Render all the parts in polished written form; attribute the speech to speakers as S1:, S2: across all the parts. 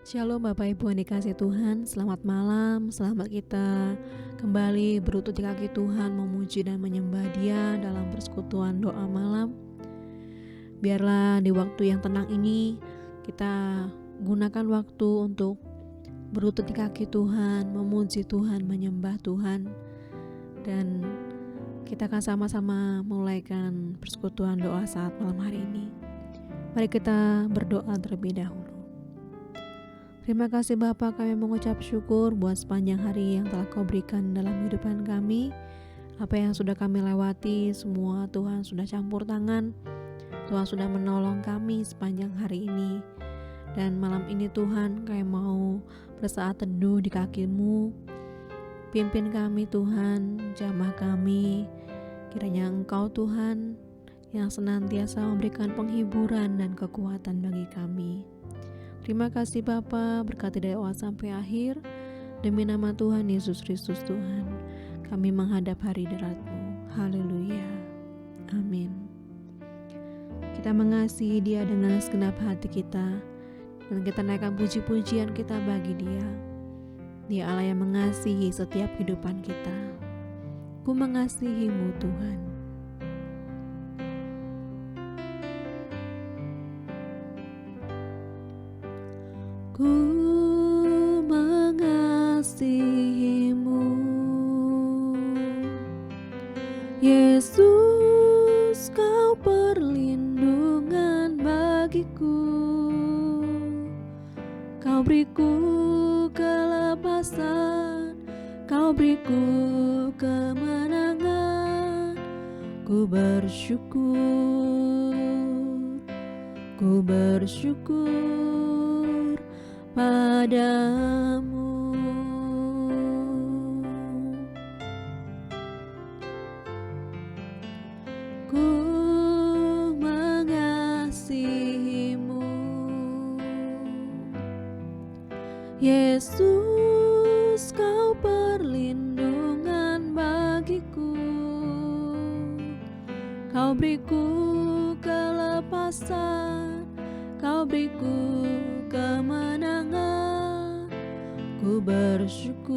S1: Shalom Bapak Ibu yang dikasih Tuhan, selamat malam, selamat kita kembali berlutut di kaki Tuhan, memuji dan menyembah Dia dalam persekutuan doa malam. Biarlah di waktu yang tenang ini kita gunakan waktu untuk berlutut di kaki Tuhan, memuji Tuhan, menyembah Tuhan. Dan kita akan sama-sama mulaikan persekutuan doa saat malam hari ini. Mari kita berdoa terlebih dahulu. Terima kasih Bapa, kami mengucap syukur buat sepanjang hari yang telah Kau berikan dalam kehidupan kami. Apa yang sudah kami lewati, semua Tuhan sudah campur tangan. Tuhan sudah menolong kami sepanjang hari ini. Dan malam ini Tuhan, kami mau bersaat teduh di kaki-Mu. Pimpin kami Tuhan, jamah kami. Kiranya Engkau Tuhan yang senantiasa memberikan penghiburan dan kekuatan bagi kami. Terima kasih Bapa, berkati dari awal sampai akhir. Demi nama Tuhan Yesus Kristus Tuhan, kami menghadap hari derat-Mu. Haleluya. Amin. Kita mengasihi Dia dengan segenap hati kita, dan kita naikkan puji-pujian kita bagi Dia. Dia Allah yang mengasihi setiap kehidupan kita. Ku mengasihi-Mu Tuhan. Ku mengasihi-Mu, Yesus, Kau perlindungan bagiku. Kau beriku kelepasan, Kau beriku kemenangan. Ku bersyukur padamu. Ku mengasihi-Mu, Yesus, Kau perlindungan bagiku. Kau beriku kelepasan, Kau beriku kemenangan. Ku bersyukur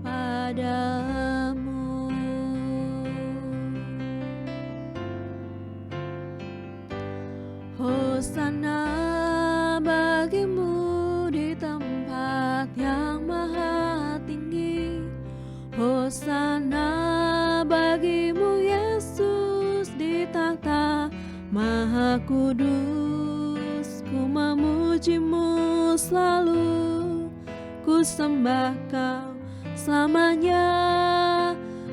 S1: padamu. Hosana bagimu di tempat yang maha tinggi. Hosana bagimu Yesus di takhta maha kudus. Ku memuji-Mu selalu, ku sembah Kau selamanya.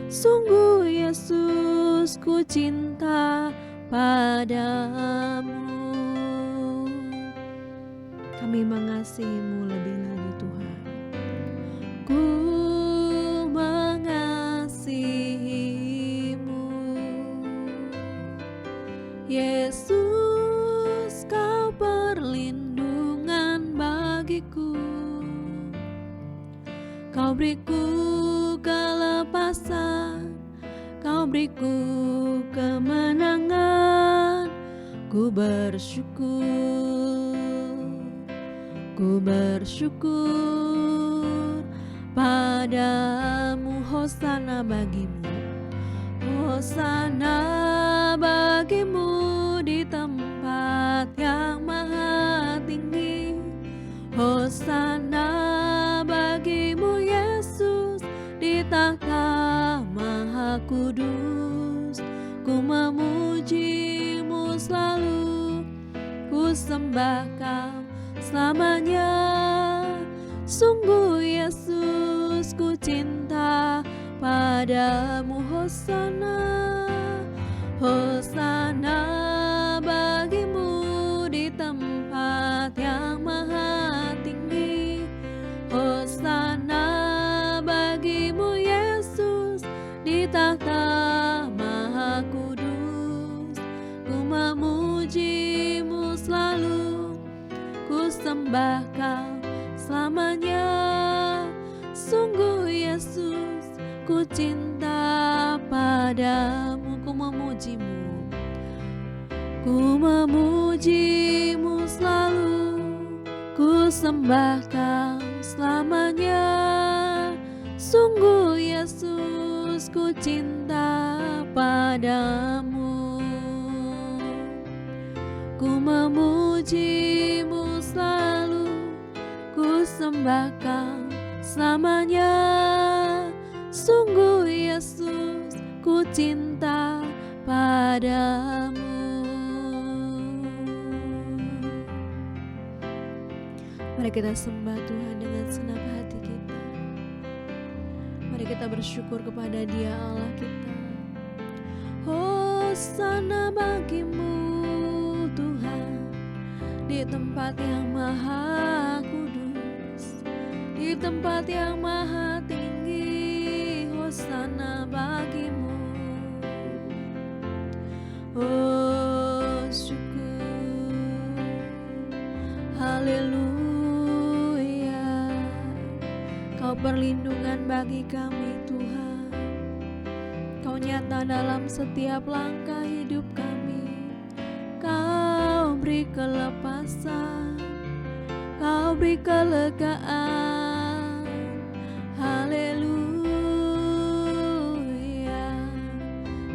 S1: Sungguh Yesus, ku cinta padamu. Kami mengasihi-Mu lebih lagi Tuhan. Ku mengasihi-Mu, Yesus, Kau perlindungan bagiku. Kau beriku kelepasan, Kau beriku kemenangan. Ku bersyukur padamu. Hosana bagimu, Hosana bagimu di tempat yang maha tinggi. Hosana bagimu Yesus di takhta maha kudus. Ku memuji-Mu selalu, ku sembah Kau selamanya. Sungguh Yesus, ku cinta padamu. Hosana bagimu di tempat yang maha tinggi. Hosana bagimu Yesus di takhta maha kudus. Ku memuji-Mu selalu, ku sembah Kau selamanya. Sungguh Yesus, ku cinta padamu. Ku memuji-Mu, Ku memujimu selalu, ku sembah Kau selamanya. Sungguh Yesus, ku cinta padamu. Ku memujimu selalu, ku sembah Kau selamanya. Sungguh Yesus, ku cinta padamu. Mari kita sembah Tuhan dengan senang hati kita. Mari kita bersyukur kepada Dia Allah kita. Hosana bagimu Tuhan, di tempat yang maha kudus, di tempat yang maha tinggi. Hosana bagimu. Oh syukur, haleluya. Kau perlindungan bagi kami Tuhan. Kau nyata dalam setiap langkah hidup kami. Kau beri kelepasan, Kau beri kelegaan. Haleluya,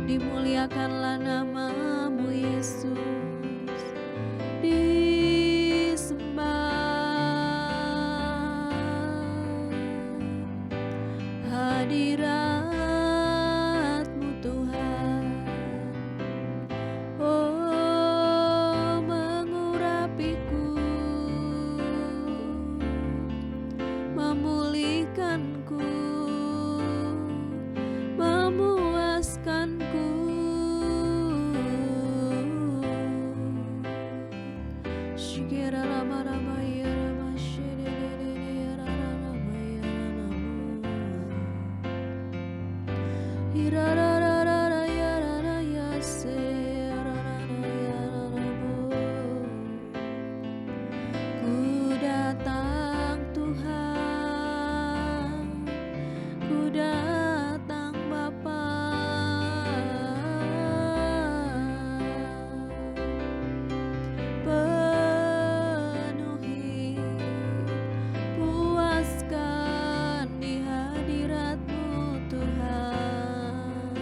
S1: dimuliakanlah nama-Mu Yesus, disembah hadirat-Mu Tuhan. Oh, mengurapiku, memulihkanku, memuaskanku. Shikira rama rama ya rama shirere rama ya rama. Ira ra ya ra ya se ra ya rama. Ku datang Tuhan, ku datang Bapa. Penuhi, puaskan di hadirat-Mu Tuhan.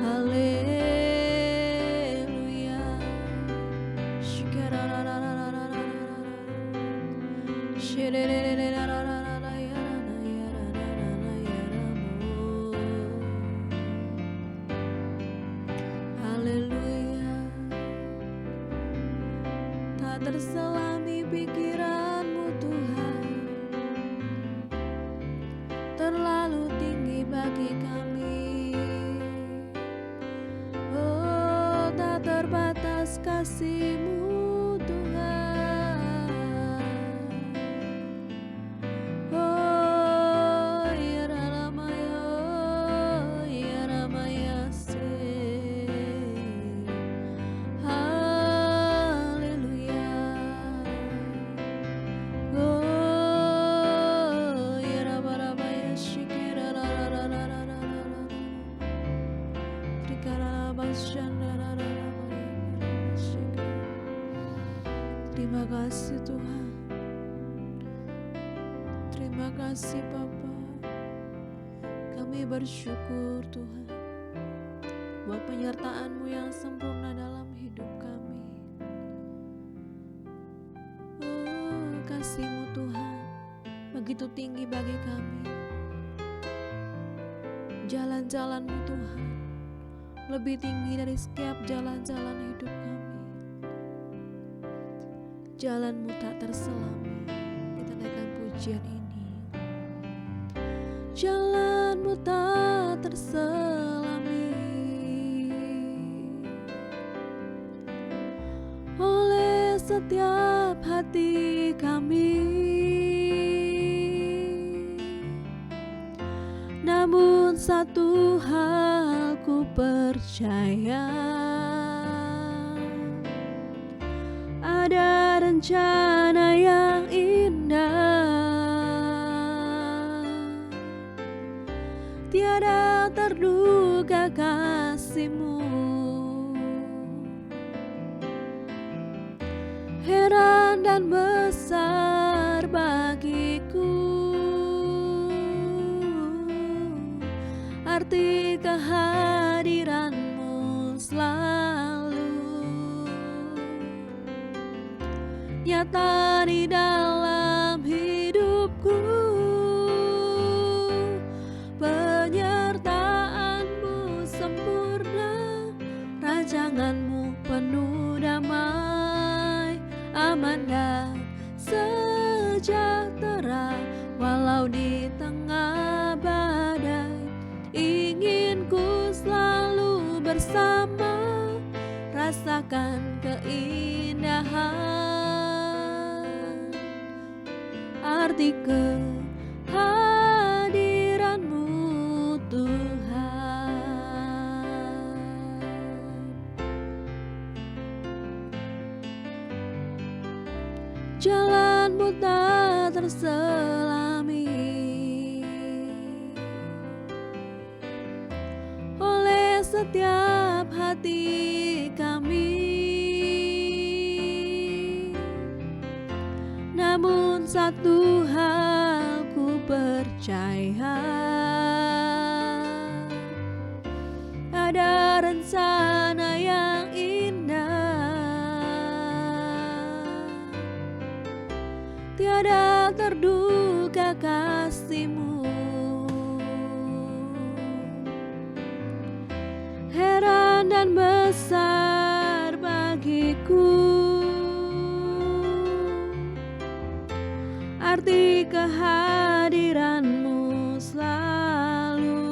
S1: Haleluya. Haleluya. Tak terselami pikiran-Mu Tuhan, terlalu tinggi bagi kami. Oh, tak terbatas kasih-Mu Tuhan. Oh, ya Ramaya, ya Ramaya se. Haleluya. Oh, ya Ramaya shikira ra ra ra ra ra ra ra. Trikara basyanda ra ra ra. Terima kasih Tuhan. Terima kasih Bapa. Kami bersyukur Tuhan buat penyertaan-Mu yang sempurna dalam hidup kami. Oh, kasih-Mu Tuhan begitu tinggi bagi kami. Jalan-jalan-Mu Tuhan lebih tinggi dari setiap jalan-jalan hidup kami. Jalan-Mu tak terselami. Kita naikkan pujian ini. Jalan-Mu tak terselami oleh setiap hati kami. Namun satu hal ku percaya, ada rencana yang indah, tiada terduga kasih-Mu heran dan besar bagiku arti kehadiranmu selalu nyata di dalam hidupku. Penyertaanmu sempurna, rancanganmu penuh damai, aman dan sejahtera. Walau di tengah badai, ingin ku selalu bersama, rasakan keindahan arti kehadiranmu Tuhan. Jalanmu tak terselami oleh setiap hati kami, namun satu hal ku percaya, ada rencana yang indah, tiada terduga kasih-Mu. Heran dan besar bagiku arti kehadiranmu selalu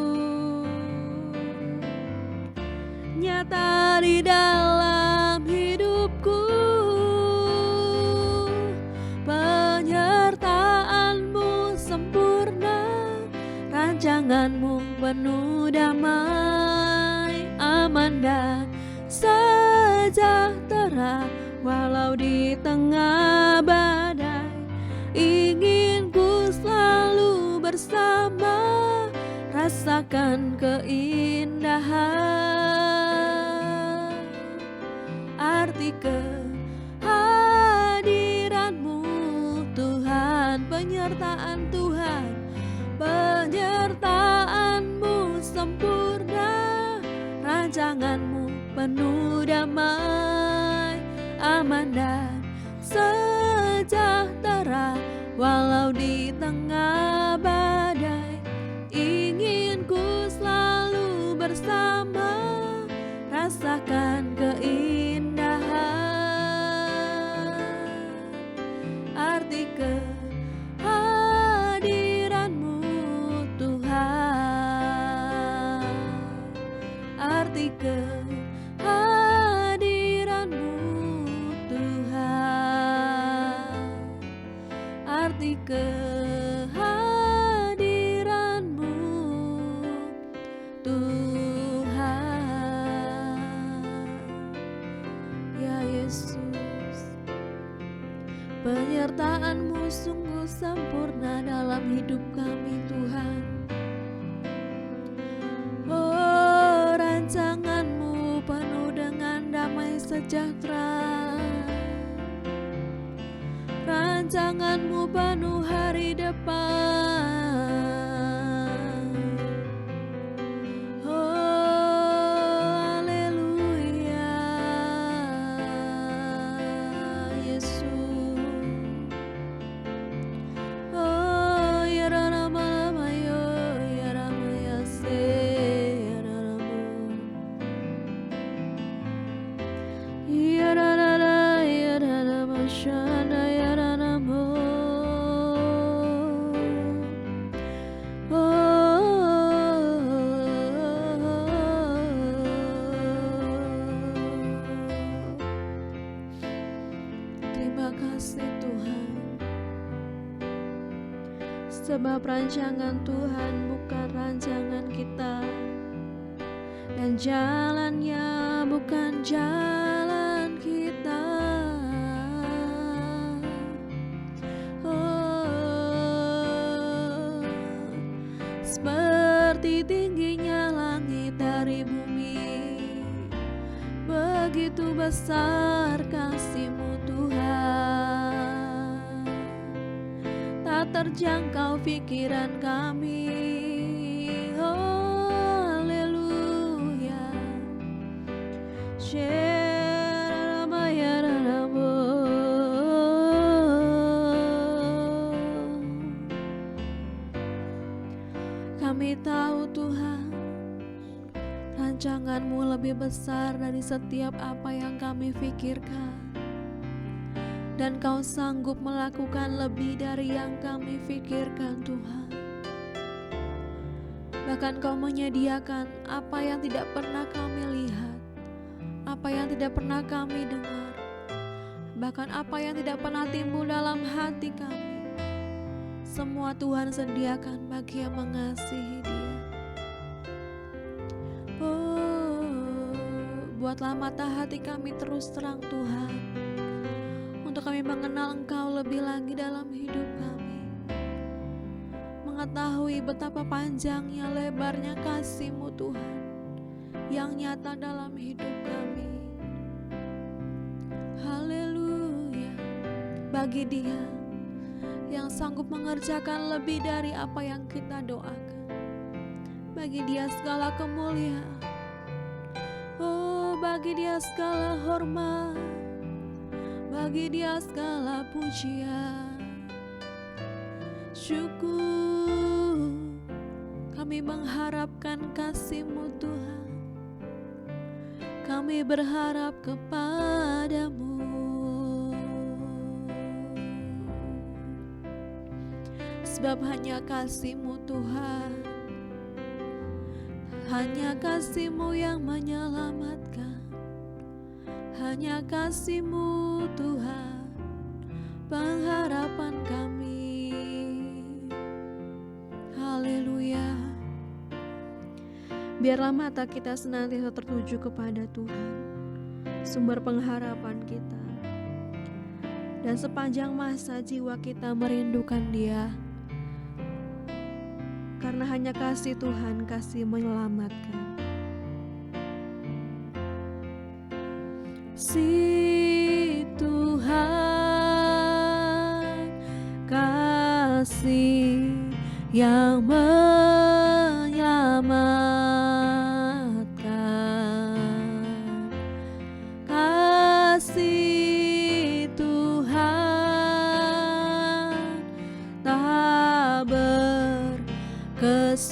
S1: nyata di dalam hidupku. Penyertaanmu sempurna, rancanganmu penuh damai, aman dan sejahtera. Walau di tengah badai, ingin ku selalu bersama, rasakan keindahan arti kehadiranmu Tuhan. Penyertaan Tuhan, penyertaan-Mu sempurna, rancangan-Mu penuh damai, aman dan sejahtera. Walau di tengah badai, ingin ku selalu bersama, rasakan keindahan arti kehadiranmu Tuhan, arti kehadiranmu Tuhan, arti kehadiranmu Tuhan. Ya Yesus, penyertaan-Mu sungguh sempurna dalam hidup kami Tuhan. Oh, rancangan-Mu penuh dengan damai sejahtera, rancangan-Mu penuh hari depan. Oh, haleluya, Yesus. Oh, ya rama yo, ya rama ya se, ya rama, ya rama, ya rama shana, ya rama. Terima kasih Tuhan, sebab rancangan Tuhan bukan rancangan kita, dan jalannya bukan jalan kita. Oh, seperti tingginya langit dari bumi, begitu begitu besar kasih-Mu Tuhan, tak terjangkau pikiran kami. Oh haleluya. Kami tahu Tuhan, rancangan-Mu lebih besar dari setiap apa yang kami pikirkan, dan Kau sanggup melakukan lebih dari yang kami pikirkan Tuhan. Bahkan Kau menyediakan apa yang tidak pernah kami lihat, apa yang tidak pernah kami dengar, bahkan apa yang tidak pernah timbul dalam hati kami. Semua Tuhan sediakan bagi yang mengasihi Dia. Oh, buatlah mata hati kami terus terang Tuhan, untuk kami mengenal Engkau lebih lagi dalam hidup kami, mengetahui betapa panjangnya lebarnya kasih-Mu Tuhan yang nyata dalam hidup kami. Haleluya. Bagi Dia yang sanggup mengerjakan lebih dari apa yang kita doakan, bagi Dia segala kemuliaan. Oh, bagi Dia segala hormat, bagi Dia segala pujian. Syukur kami mengharapkan kasih-Mu Tuhan, kami berharap kepada-Mu. Sebab hanya kasih-Mu Tuhan, hanya kasih-Mu yang menyelamatkan, hanya kasih-Mu Tuhan, pengharapan kami. Haleluya. Biarlah mata kita senantiasa tertuju kepada Tuhan, sumber pengharapan kita, dan sepanjang masa jiwa kita merindukan Dia, karena hanya kasih Tuhan, kasih menyelamatkan. Si Tuhan, kasih yang menyelamatkan, kasih Tuhan tak berkesudahan.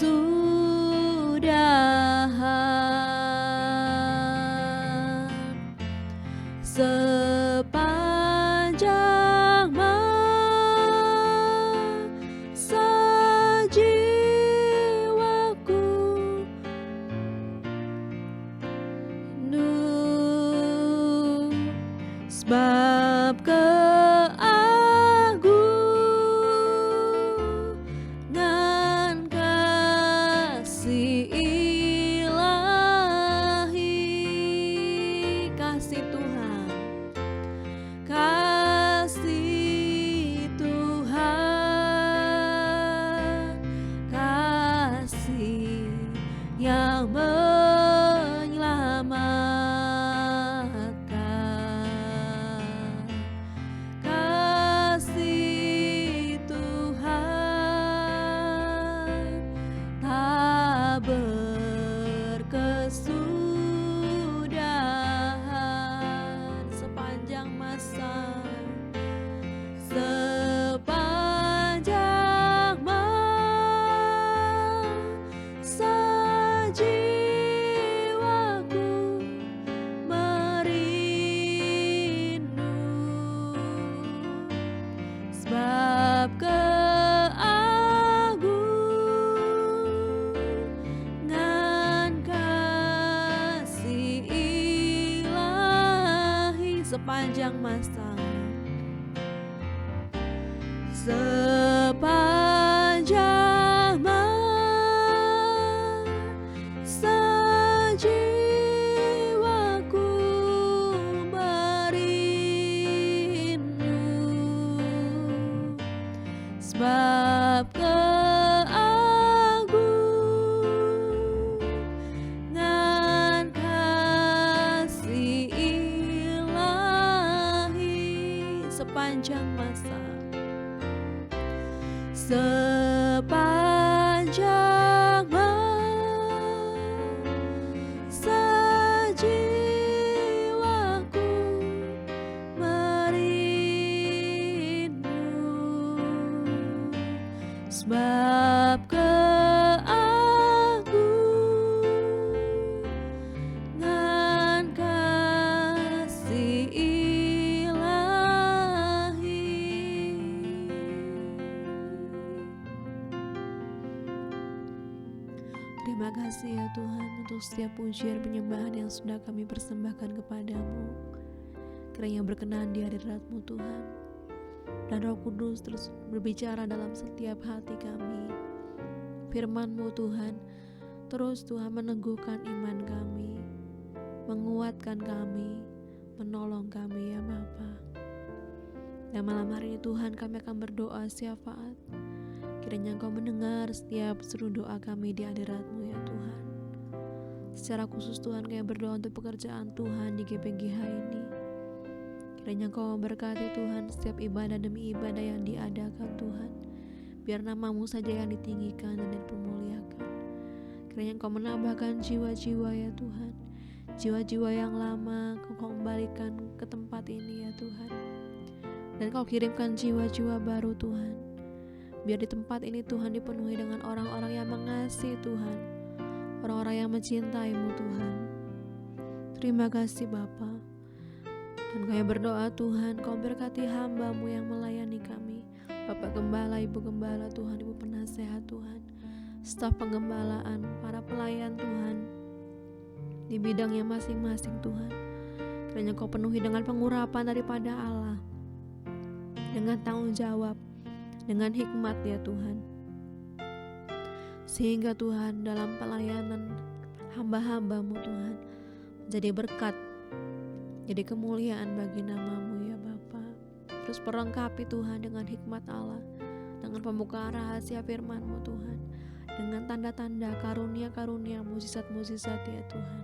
S1: Sepanjang masa jiwaku rindu, sebab keagungan kasih ilahi. Kasih Tuhan, kasih Tuhan, kasih yang menyelamatkan, kasih Tuhan tak berkesudahan. Sepanjang masa, sepanjang masa jiwaku merindu, sebab keagungan kasih ilahi. Sepanjang masa, sepanjang masa jiwaku merindu, sebab keagungan kasih sepanjang masa, sepanjang masa jiwaku merindu, sebab keagungan kasih ilahi. Terima kasih ya Tuhan untuk setiap pujian penyembahan yang sudah kami persembahkan kepadamu. Kiranya berkenan di hadirat-Mu Tuhan, dan Roh Kudus terus berbicara dalam setiap hati kami. Firman-Mu Tuhan terus Tuhan meneguhkan iman kami, menguatkan kami, menolong kami ya Bapa. Dan malam hari ini Tuhan kami akan berdoa syafaat. Kiranya Engkau mendengar setiap seru doa kami di hadirat-Mu ya Tuhan. Secara khusus Tuhan kami berdoa untuk pekerjaan Tuhan di GPGH ini. Kiranya Engkau memberkati Tuhan setiap ibadah demi ibadah yang diadakan Tuhan. Biar nama-Mu saja yang ditinggikan dan dipermuliakan. Kiranya Engkau menambahkan jiwa-jiwa ya Tuhan, jiwa-jiwa yang lama Engkau kembalikan ke tempat ini ya Tuhan. Dan Kau kirimkan jiwa-jiwa baru Tuhan. Biar di tempat ini Tuhan dipenuhi dengan orang-orang yang mengasihi Tuhan, orang-orang yang mencintai-Mu Tuhan. Terima kasih Bapa. Dan kami berdoa Tuhan, Kau berkati hamba-Mu yang melayani kami, Bapak Gembala, Ibu Gembala Tuhan, Ibu Penasehat Tuhan, staf penggembalaan, para pelayan Tuhan, di bidangnya masing-masing Tuhan. Kiranya Kau penuhi dengan pengurapan daripada Allah, dengan tanggung jawab, dengan hikmat ya Tuhan. Sehingga Tuhan dalam pelayanan hamba-hamba-Mu Tuhan menjadi berkat, jadi kemuliaan bagi nama-Mu ya Bapa. Terus perlengkapi Tuhan dengan hikmat Allah, dengan pembukaan rahasia firman-Mu Tuhan, dengan tanda-tanda karunia-karunia, mukjizat-mukjizat ya Tuhan.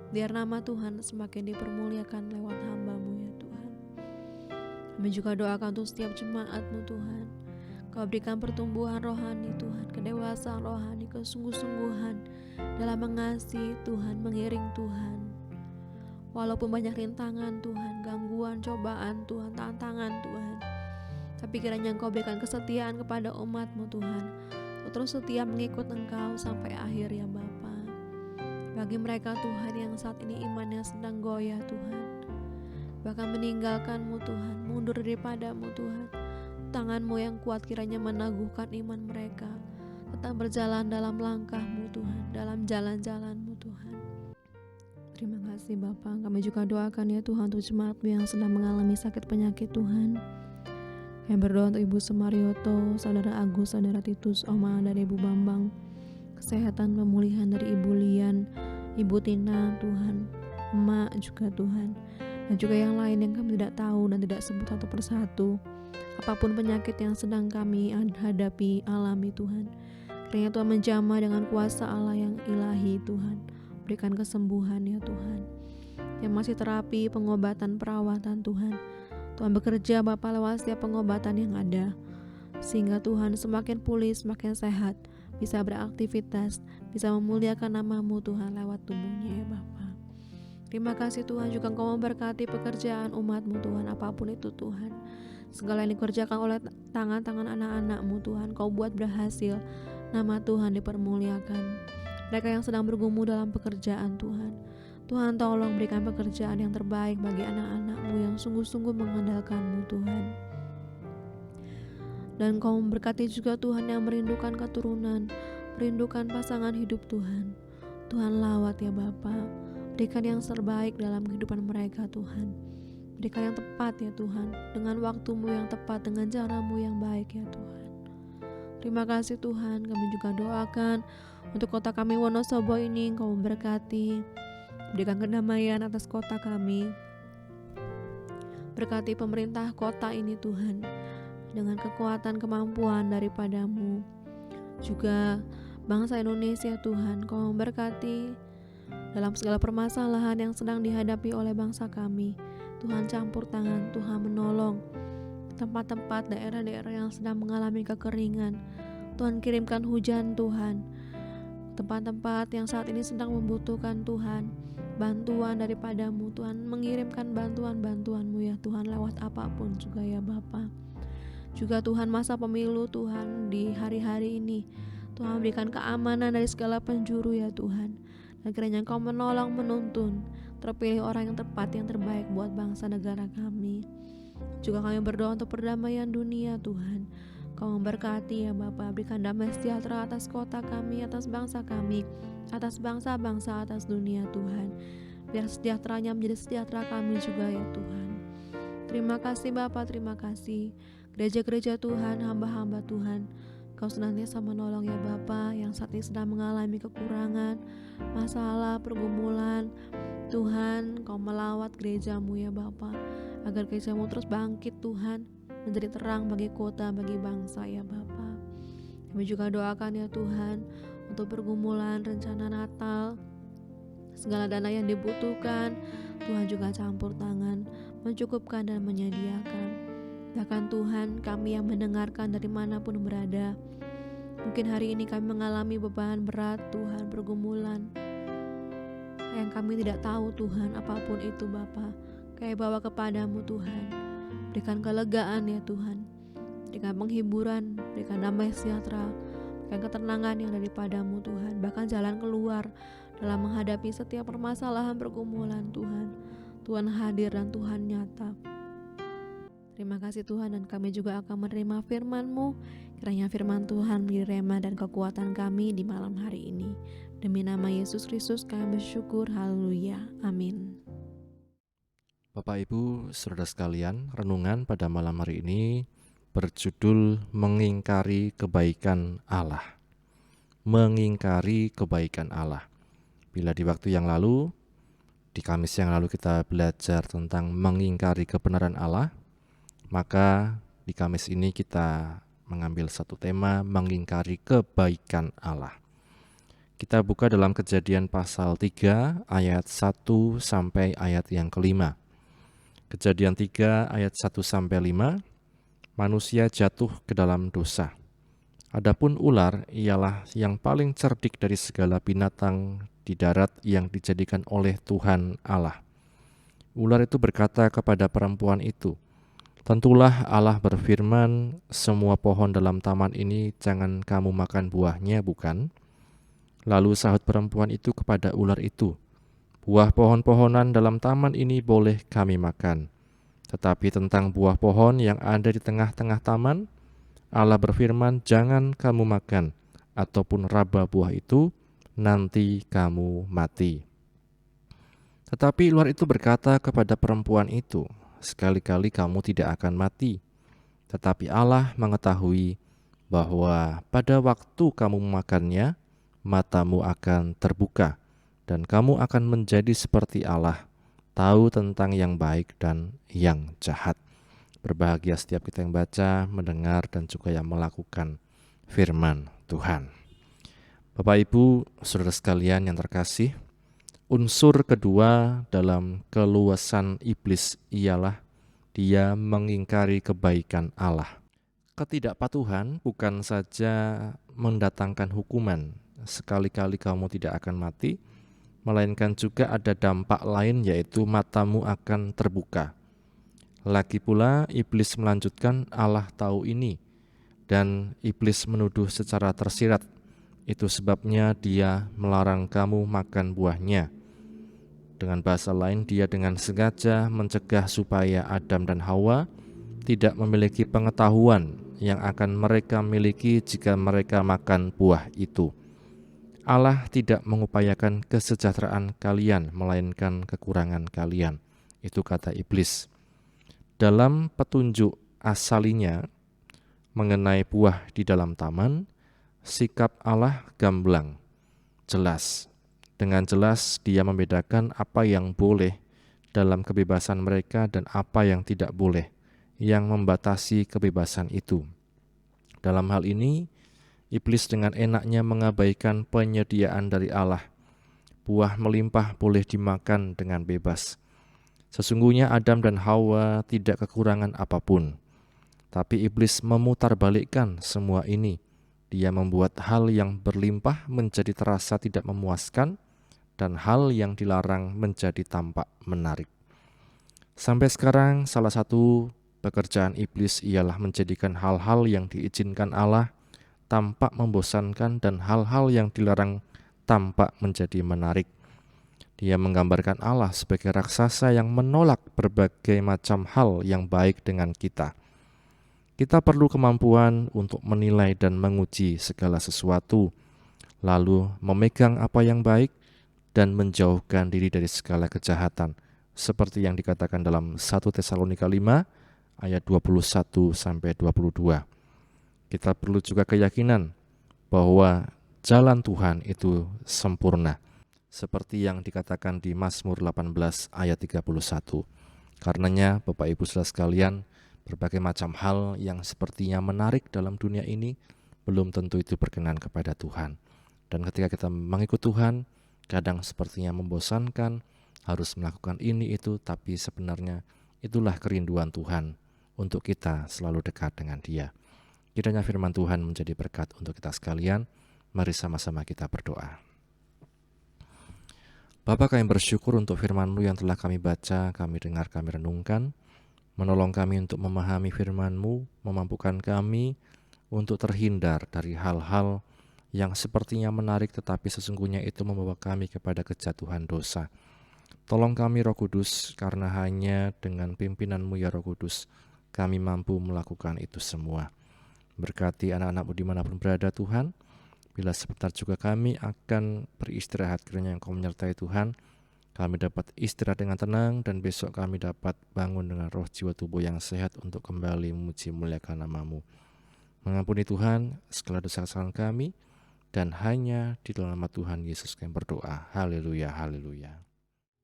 S1: Biar nama Tuhan semakin dipermuliakan lewat hamba-Mu ya Tuhan. Kami juga doakan untuk setiap jemaat-Mu Tuhan. Kau berikan pertumbuhan rohani Tuhan, kedewasaan rohani, kesungguh-sungguhan dalam mengasihi Tuhan, mengiring Tuhan. Walaupun banyak rintangan Tuhan, gangguan, cobaan Tuhan, tantangan Tuhan, tapi kiranya Engkau berikan kesetiaan kepada umat-Mu Tuhan, untuk terus setia mengikut Engkau sampai akhir ya Bapa. Bagi mereka Tuhan yang saat ini imannya sedang goyah Tuhan, bahkan meninggalkan-Mu Tuhan, mundur daripada-Mu Tuhan, tangan-Mu yang kuat kiranya meneguhkan iman mereka, tetap berjalan dalam langkah-Mu Tuhan, dalam jalan-jalan-Mu Tuhan. Terima kasih Bapa. Kami juga doakan ya Tuhan untuk jemaat-Mu yang sedang mengalami sakit penyakit Tuhan. Kami berdoa untuk Ibu Sumaryoto, Saudara Agus, Saudara Titus, Oma dari Ibu Bambang, kesehatan pemulihan dari Ibu Lian, Ibu Tina Tuhan, Emak juga Tuhan, dan juga yang lain yang kami tidak tahu dan tidak sebut satu persatu. Apapun penyakit yang sedang kami hadapi, alami Tuhan, kiranya Tuhan menjamah dengan kuasa Allah yang ilahi Tuhan. Berikan kesembuhan ya Tuhan. Yang masih terapi, pengobatan, perawatan Tuhan, Tuhan bekerja Bapa lewat setiap pengobatan yang ada, sehingga Tuhan semakin pulih, semakin sehat, bisa beraktivitas, bisa memuliakan nama-Mu Tuhan lewat tubuhnya ya Bapa. Terima kasih Tuhan, juga Engkau memberkati pekerjaan umat-Mu Tuhan, apapun itu Tuhan. Segala yang dikerjakan oleh tangan-tangan anak-anak-Mu Tuhan, Kau buat berhasil, nama Tuhan dipermuliakan. Mereka yang sedang bergumul dalam pekerjaan Tuhan, Tuhan tolong berikan pekerjaan yang terbaik bagi anak-anak-Mu yang sungguh-sungguh mengandalkan-Mu Tuhan. Dan Kau memberkati juga Tuhan yang merindukan keturunan, merindukan pasangan hidup Tuhan. Tuhan lawat ya Bapa, berikan yang terbaik dalam kehidupan mereka Tuhan. Berikan yang tepat ya Tuhan, dengan waktu-Mu yang tepat, dengan cara-Mu yang baik ya Tuhan. Terima kasih Tuhan. Kami juga doakan untuk kota kami Wonosobo ini, Engkau memberkati, berikan kedamaian atas kota kami. Berkati pemerintah kota ini Tuhan, dengan kekuatan kemampuan daripada-Mu. Juga bangsa Indonesia Tuhan, Kau memberkati dalam segala permasalahan yang sedang dihadapi oleh bangsa kami. Tuhan campur tangan, Tuhan menolong. tempat-tempat daerah-daerah yang sedang mengalami kekeringan. Tuhan kirimkan hujan Tuhan. Tempat-tempat yang saat ini sedang membutuhkan Tuhan bantuan daripadamu, Tuhan mengirimkan bantuan-bantuanmu ya Tuhan, lewat apapun juga ya Bapa. Juga Tuhan masa pemilu Tuhan di hari-hari ini, Tuhan berikan keamanan dari segala penjuru ya Tuhan, dan kiranya Engkau menolong menuntun terpilih orang yang tepat, yang terbaik buat bangsa negara kami. Juga kami berdoa untuk perdamaian dunia Tuhan. Kau memberkati ya Bapa, berikan damai sejahtera atas kota kami, atas bangsa kami, atas bangsa-bangsa, atas dunia Tuhan. Biar sejahteranya menjadi sejahtera kami juga ya Tuhan. Terima kasih Bapa, terima kasih. Gereja-gereja Tuhan, hamba-hamba Tuhan, Kau senantiasa menolong ya Bapa, yang saat ini sedang mengalami kekurangan, masalah, pergumulan. Tuhan, Kau melawat gerejamu ya Bapa, agar gerejamu terus bangkit Tuhan, menjadi terang bagi kota, bagi bangsa ya Bapa. Kami juga doakan ya Tuhan untuk pergumulan rencana Natal, segala dana yang dibutuhkan Tuhan juga campur tangan, mencukupkan dan menyediakan. Bahkan Tuhan, kami yang mendengarkan dari manapun berada, mungkin hari ini kami mengalami beban berat Tuhan, pergumulan yang kami tidak tahu Tuhan, apapun itu Bapa, kami bawa kepadamu Tuhan. Berikan kelegaan ya Tuhan, berikan penghiburan, berikan damai sejahtera, berikan ketenangan yang daripadamu Tuhan, bahkan jalan keluar dalam menghadapi setiap permasalahan pergumulan Tuhan. Tuhan hadir dan Tuhan nyata. Terima kasih Tuhan, dan kami juga akan menerima firman-Mu. Kiranya firman Tuhan menjadi rema dan kekuatan kami di malam hari ini. Demi nama Yesus Kristus kami bersyukur, haleluya, amin.
S2: Bapak Ibu Saudara sekalian, renungan pada malam hari ini berjudul Mengingkari Kebaikan Allah. Mengingkari kebaikan Allah. Bila di waktu yang lalu, di Kamis yang lalu kita belajar tentang mengingkari kebenaran Allah, maka di Kamis ini kita mengambil satu tema, mengingkari kebaikan Allah. Kita buka dalam Kejadian pasal 3 ayat 1 sampai ayat yang kelima. Kejadian 3 ayat 1-5, manusia jatuh ke dalam dosa. Adapun ular ialah yang paling cerdik dari segala binatang di darat yang dijadikan oleh Tuhan Allah. Ular itu berkata kepada perempuan itu, "Tentulah Allah berfirman, semua pohon dalam taman ini jangan kamu makan buahnya, bukan?" Lalu sahut perempuan itu kepada ular itu, "Buah pohon-pohonan dalam taman ini boleh kami makan. Tetapi tentang buah pohon yang ada di tengah-tengah taman, Allah berfirman, jangan kamu makan, ataupun raba buah itu, nanti kamu mati." Tetapi ular itu berkata kepada perempuan itu, "Sekali-kali kamu tidak akan mati. Tetapi Allah mengetahui bahwa pada waktu kamu memakannya, matamu akan terbuka, dan kamu akan menjadi seperti Allah, tahu tentang yang baik dan yang jahat." Berbahagia setiap kita yang baca, mendengar, dan juga yang melakukan firman Tuhan. Bapak Ibu, Saudara sekalian yang terkasih, unsur kedua dalam keluasan iblis ialah dia mengingkari kebaikan Allah. Ketidakpatuhan bukan saja mendatangkan hukuman, sekali-kali kamu tidak akan mati, melainkan juga ada dampak lain, yaitu matamu akan terbuka. Lagi pula iblis melanjutkan, Allah tahu ini, dan iblis menuduh secara tersirat, itu sebabnya dia melarang kamu makan buahnya. Dengan bahasa lain, dia dengan sengaja mencegah supaya Adam dan Hawa tidak memiliki pengetahuan yang akan mereka miliki jika mereka makan buah itu. Allah tidak mengupayakan kesejahteraan kalian, melainkan kekurangan kalian. Itu kata iblis. Dalam petunjuk asalinya mengenai buah di dalam taman, sikap Allah gamblang, jelas. Dengan jelas dia membedakan apa yang boleh dalam kebebasan mereka dan apa yang tidak boleh, yang membatasi kebebasan itu. Dalam hal ini, iblis dengan enaknya mengabaikan penyediaan dari Allah. Buah melimpah boleh dimakan dengan bebas. Sesungguhnya Adam dan Hawa tidak kekurangan apapun. Tapi iblis memutarbalikkan semua ini. Dia membuat hal yang berlimpah menjadi terasa tidak memuaskan, dan hal yang dilarang menjadi tampak menarik. Sampai sekarang, salah satu pekerjaan iblis ialah menjadikan hal-hal yang diizinkan Allah tampak membosankan dan hal-hal yang dilarang tampak menjadi menarik. Dia menggambarkan Allah sebagai raksasa yang menolak berbagai macam hal yang baik dengan kita. Kita perlu kemampuan untuk menilai dan menguji segala sesuatu, lalu memegang apa yang baik dan menjauhkan diri dari segala kejahatan, seperti yang dikatakan dalam 1 Tesalonika 5 ayat 21-22. Kita perlu juga keyakinan bahwa jalan Tuhan itu sempurna, seperti yang dikatakan di Mazmur 18 ayat 31. Karenanya Bapak Ibu Saudara sekalian, berbagai macam hal yang sepertinya menarik dalam dunia ini belum tentu itu berkenan kepada Tuhan. Dan ketika kita mengikut Tuhan, kadang sepertinya membosankan, harus melakukan ini itu, tapi sebenarnya itulah kerinduan Tuhan untuk kita selalu dekat dengan Dia. Kiranya firman Tuhan menjadi berkat untuk kita sekalian. Mari sama-sama kita berdoa. Bapa, kami bersyukur untuk firman-Mu yang telah kami baca, kami dengar, kami renungkan. Menolong kami untuk memahami firman-Mu, memampukan kami untuk terhindar dari hal-hal yang sepertinya menarik tetapi sesungguhnya itu membawa kami kepada kejatuhan dosa. Tolong kami Roh Kudus, karena hanya dengan pimpinan-Mu ya Roh Kudus, kami mampu melakukan itu semua. Berkati anak-anak-Mu dimanapun berada Tuhan. Bila sebentar juga kami akan beristirahat, kiranya Engkau menyertai Tuhan. Kami dapat istirahat dengan tenang dan besok kami dapat bangun dengan roh jiwa tubuh yang sehat untuk kembali memuji muliakan nama-Mu. Mengampuni Tuhan segala dosa kesalahan kami, dan hanya di dalam nama Tuhan Yesus kami berdoa. Haleluya, haleluya.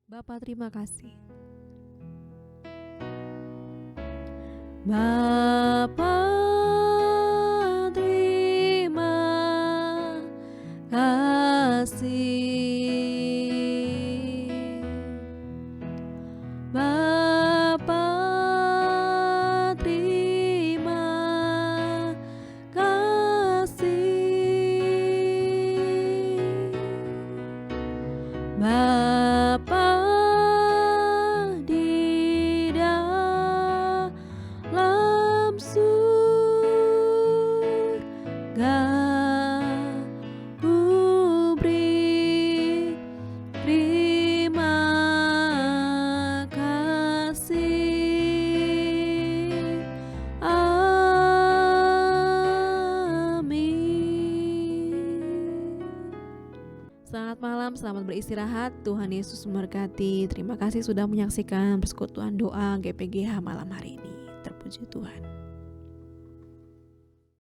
S1: Bapa, terima kasih. Bapa, terima kasih. Bapa, terima kasih. Bapa di dalam surga, Ku beri terima kasih. Amin. Selamat malam, selamat beristirahat. Tuhan Yesus memberkati. Terima kasih sudah menyaksikan persekutuan doa GPGH malam hari ini. Terpuji Tuhan.